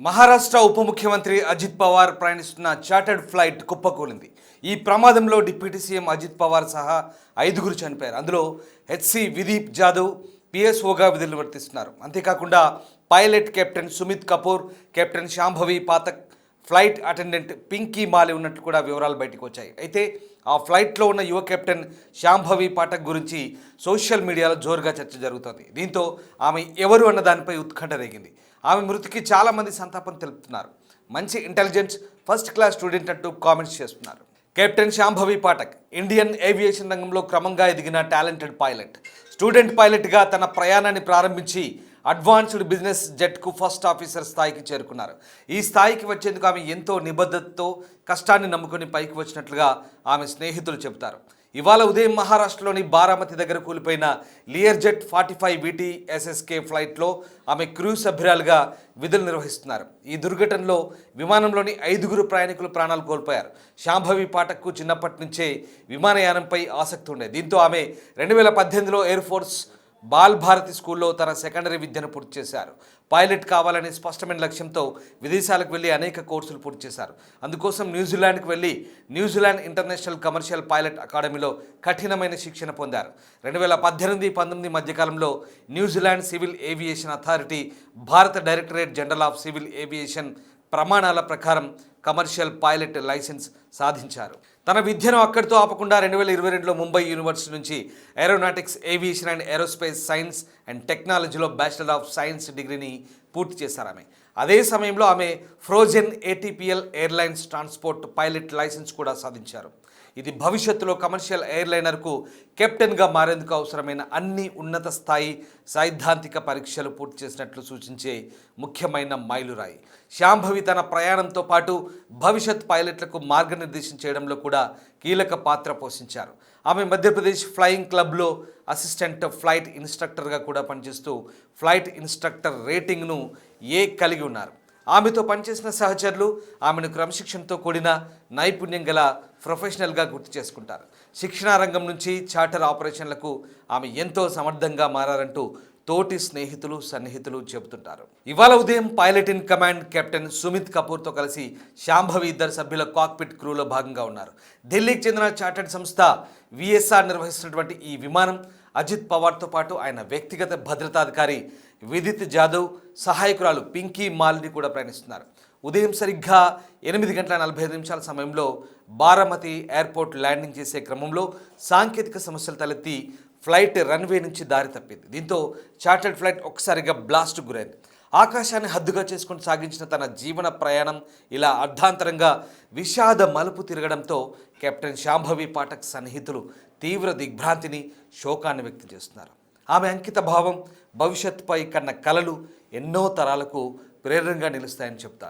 మహారాష్ట్ర ఉప ముఖ్యమంత్రి అజిత్ పవార్ ప్రయాణిస్తున్న చార్టర్డ్ ఫ్లైట్ కుప్పకూలింది. ఈ ప్రమాదంలో డిప్యూటీ సీఎం అజిత్ పవార్ సహా 5గురు చనిపోయారు. అందులో హెచ్సి విదీప్ జాదవ్ పిఎస్ఓగా విధులు నిర్వర్తిస్తున్నారు. అంతేకాకుండా pilot captain Sumit Kapoor, captain Shambhavi Pathak, flight attendant Pinky Mali ఉన్నట్లు కూడా వివరాలు బయటకు వచ్చాయి. అయితే ఆ ఫ్లైట్లో ఉన్న యువ కెప్టెన్ శాంభవి పాఠక్ గురించి సోషల్ మీడియాలో జోరుగా చర్చ జరుగుతోంది. దీంతో ఆమె ఎవరు అన్న దానిపై ఉత్కంఠ రేగింది. ఆమె మృతికి చాలామంది సంతాపం తెలుపుతున్నారు. మంచి ఇంటెలిజెన్స్, ఫస్ట్ క్లాస్ స్టూడెంట్ అంటూ కామెంట్స్ చేస్తున్నారు. Captain Shambhavi Pathak Indian aviation రంగంలో క్రమంగా ఎదిగిన టాలెంటెడ్ పైలట్. స్టూడెంట్ పైలట్గా తన ప్రయాణాన్ని ప్రారంభించి అడ్వాన్స్డ్ బిజినెస్ జెట్కు ఫస్ట్ ఆఫీసర్ స్థాయికి చేరుకున్నారు. ఈ స్థాయికి వచ్చేందుకు ఆమె ఎంతో నిబద్ధతతో కష్టాన్ని నమ్ముకొని పైకి వచ్చినట్లుగా ఆమె స్నేహితులు చెబుతారు. ఇవాళ ఉదయం మహారాష్ట్రలోని బారామతి దగ్గర కూలిపోయిన లియర్జెట్ 45 VTSSK ఫ్లైట్లో ఆమె క్రూ సభ్యురాలుగా విధులు నిర్వహిస్తున్నారు. ఈ దుర్ఘటనలో విమానంలోని 5గురు ప్రయాణికులు ప్రాణాలు కోల్పోయారు. శాంభవి పాఠక్కు చిన్నప్పటి నుంచే విమానయానంపై ఆసక్తి ఉండేది. దీంతో ఆమె 2018లో ఎయిర్ ఫోర్స్ బాల్ భారతి స్కూల్లో తన సెకండరీ విద్యను పూర్తి చేశారు. పైలట్ కావాలనే స్పష్టమైన లక్ష్యంతో విదేశాలకు వెళ్ళి అనేక కోర్సులు పూర్తి చేశారు. అందుకోసం న్యూజిలాండ్కి వెళ్ళి న్యూజిలాండ్ ఇంటర్నేషనల్ కమర్షియల్ పైలట్ అకాడమీలో కఠినమైన శిక్షణ పొందారు. 2018-19 మధ్యకాలంలో న్యూజిలాండ్ సివిల్ ఏవియేషన్ అథారిటీ, భారత directorate general of civil aviation ప్రమాణాల ప్రకారం కమర్షియల్ పైలట్ లైసెన్స్ సాధించారు. తన విద్యను అక్కడితో ఆపకుండా 2022లో ముంబై యూనివర్సిటీ నుంచి aeronautics, aviation and aerospace science and టెక్నాలజీలో బ్యాచిలర్ ఆఫ్ సైన్స్ డిగ్రీని పూర్తి చేశారు ఆమె. అదే సమయంలో ఆమె frozen ATPL airlines transport pilot licence కూడా సాధించారు. ఇది భవిష్యత్తులో కమర్షియల్ ఎయిర్లైనర్కు కెప్టెన్గా మారేందుకు అవసరమైన అన్ని ఉన్నత స్థాయి సైద్ధాంతిక పరీక్షలు పూర్తి చేసినట్లు సూచించే ముఖ్యమైన మైలురాయి. శాంభవి తన ప్రయాణంతో పాటు భవిష్యత్ పైలట్లకు మార్గనిర్దేశం చేయడంలో కూడా కీలక పాత్ర పోషించారు. ఆమె మధ్యప్రదేశ్ ఫ్లయింగ్ క్లబ్లో అసిస్టెంట్ ఫ్లైట్ ఇన్స్ట్రక్టర్గా కూడా పనిచేస్తూ ఫ్లైట్ ఇన్స్ట్రక్టర్ రేటింగ్ను A కలిగి ఉన్నారు. ఆమెతో పనిచేసిన సహచరులు ఆమెను క్రమశిక్షణతో కూడిన నైపుణ్యం గల ప్రొఫెషనల్గా గుర్తు చేసుకుంటారు. శిక్షణా రంగం నుంచి చార్టర్ ఆపరేషన్లకు ఆమె ఎంతో సమర్థంగా మారారంటూ తోటి స్నేహితులు, సన్నిహితులు చెబుతుంటారు. ఇవాళ ఉదయం pilot in command captain Sumit కపూర్తో కలిసి శాంభవి ఇద్దరు సభ్యుల కాక్పిట్ క్రూలో భాగంగా ఉన్నారు. ఢిల్లీకి చెందిన చార్టర్డ్ సంస్థ VSR నిర్వహిస్తున్నటువంటి ఈ విమానం అజిత్ పవార్తో పాటు ఆయన వ్యక్తిగత భద్రతాధికారి విదిత్ జాదవ్, సహాయకురాలు పింకీ మాలిని కూడా ప్రయాణిస్తున్నారు. ఉదయం సరిగ్గా 8:45 సమయంలో బారామతి ఎయిర్పోర్ట్ ల్యాండింగ్ చేసే క్రమంలో సాంకేతిక సమస్యలు తలెత్తి ఫ్లైట్ రన్వే నుంచి దారి తప్పింది. దీంతో చార్టర్డ్ ఫ్లైట్ ఒక్కసారిగా బ్లాస్ట్కు గురైంది. ఆకాశాన్ని హద్దుగా చేసుకుని సాగించిన తన జీవన ప్రయాణం ఇలా అర్ధాంతరంగా విషాద మలుపు తిరగడంతో కెప్టెన్ శాంభవి పాఠక్ సన్నిహితులు తీవ్ర దిగ్భ్రాంతిని, శోకాన్ని వ్యక్తం చేస్తున్నారు. ఆమె అంకిత భావం, భవిష్యత్తుపై కన్న కలలు ఎన్నో తరాలకు ప్రేరణగా నిలుస్తాయని చెప్తారు.